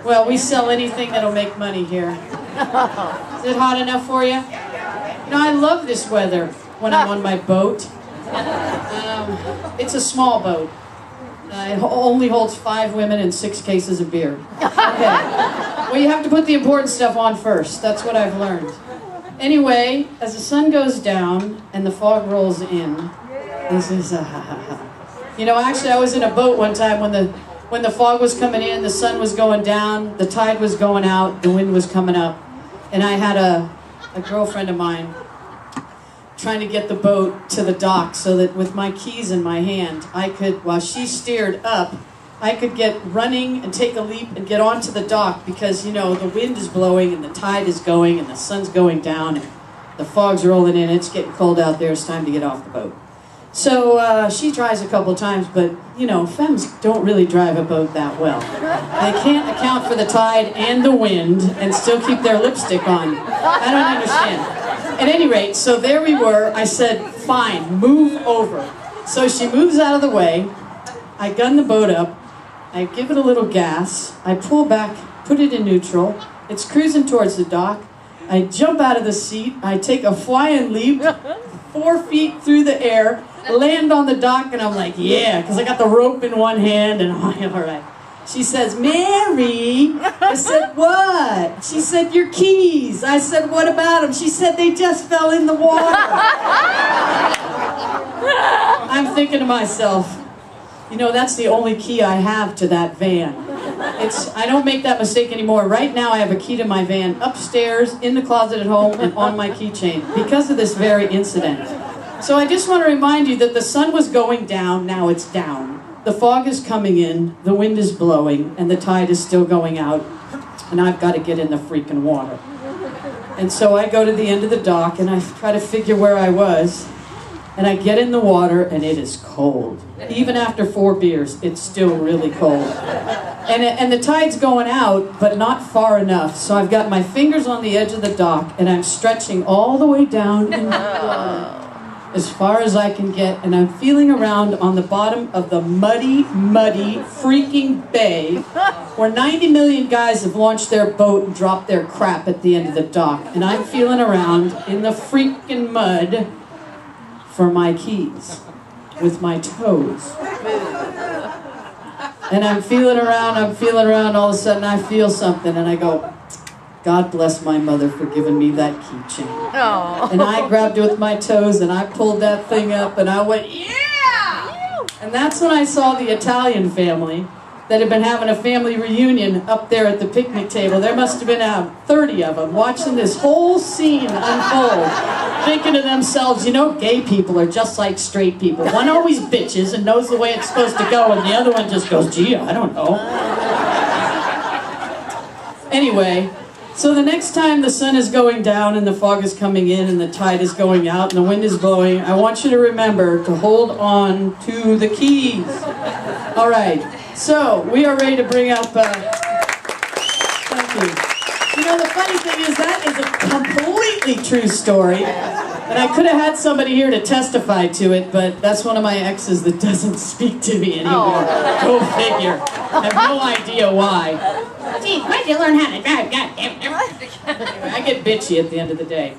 Well, we sell anything that'll make money here. Is it hot enough for you? No, I love this weather when I'm on my boat. It's a small boat. It only holds 5 women and 6 cases of beer. Okay. Well, you have to put the important stuff on first. That's what I've learned. Anyway, as the sun goes down and the fog rolls in, this is you know, actually I was in a boat one time when the fog was coming in, the sun was going down, the tide was going out, the wind was coming up, and I had a girlfriend of mine trying to get the boat to the dock so that with my keys in my hand, I could, while she steered up, I could get running and take a leap and get onto the dock because, you know, the wind is blowing and the tide is going and the sun's going down and the fog's rolling in. It's getting cold out there. It's time to get off the boat. So she tries a couple times, but, you know, femmes don't really drive a boat that well. They can't account for the tide and the wind and still keep their lipstick on. I don't understand. At any rate, so there we were. I said, fine, move over. So she moves out of the way. I gun the boat up. I give it a little gas. I pull back, put it in neutral. It's cruising towards the dock. I jump out of the seat. I take a flying leap, 4 feet through the air, land on the dock, and I'm like, yeah, because I got the rope in one hand, and I'm all right. She says, Mary. I said, what? She said, your keys. I said, what about them? She said, they just fell in the water. I'm thinking to myself, you know, that's the only key I have to that van. I don't make that mistake anymore. Right now I have a key to my van upstairs, in the closet at home, and on my keychain because of this very incident. So I just want to remind you that the sun was going down, now it's down. The fog is coming in, the wind is blowing, and the tide is still going out, and I've got to get in the freaking water. And so I go to the end of the dock, and I try to figure where I was, and I get in the water, and it is cold. Even after 4 beers, it's still really cold. And the tide's going out, but not far enough, so I've got my fingers on the edge of the dock, and I'm stretching all the way down in the water, as far as I can get, and I'm feeling around on the bottom of the muddy, muddy freaking bay where 90 million guys have launched their boat and dropped their crap at the end of the dock. And I'm feeling around in the freaking mud for my keys with my toes. And I'm feeling around, all of a sudden I feel something and I go, God bless my mother for giving me that keychain. And I grabbed it with my toes and I pulled that thing up and I went, yeah! And that's when I saw the Italian family that had been having a family reunion up there at the picnic table. There must have been 30 of them watching this whole scene unfold, thinking to themselves, you know, gay people are just like straight people. One always bitches and knows the way it's supposed to go, and the other one just goes, gee, I don't know. Anyway, so the next time the sun is going down and the fog is coming in and the tide is going out and the wind is blowing, I want you to remember to hold on to the keys. All right, so we are ready to bring up, thank you. You know, the funny thing is that is a completely true story. And I could have had somebody here to testify to it, but that's one of my exes that doesn't speak to me anymore. Go figure. I have no idea why. Gee, where'd you learn how to drive? God damn it. Anyway, I get bitchy at the end of the day.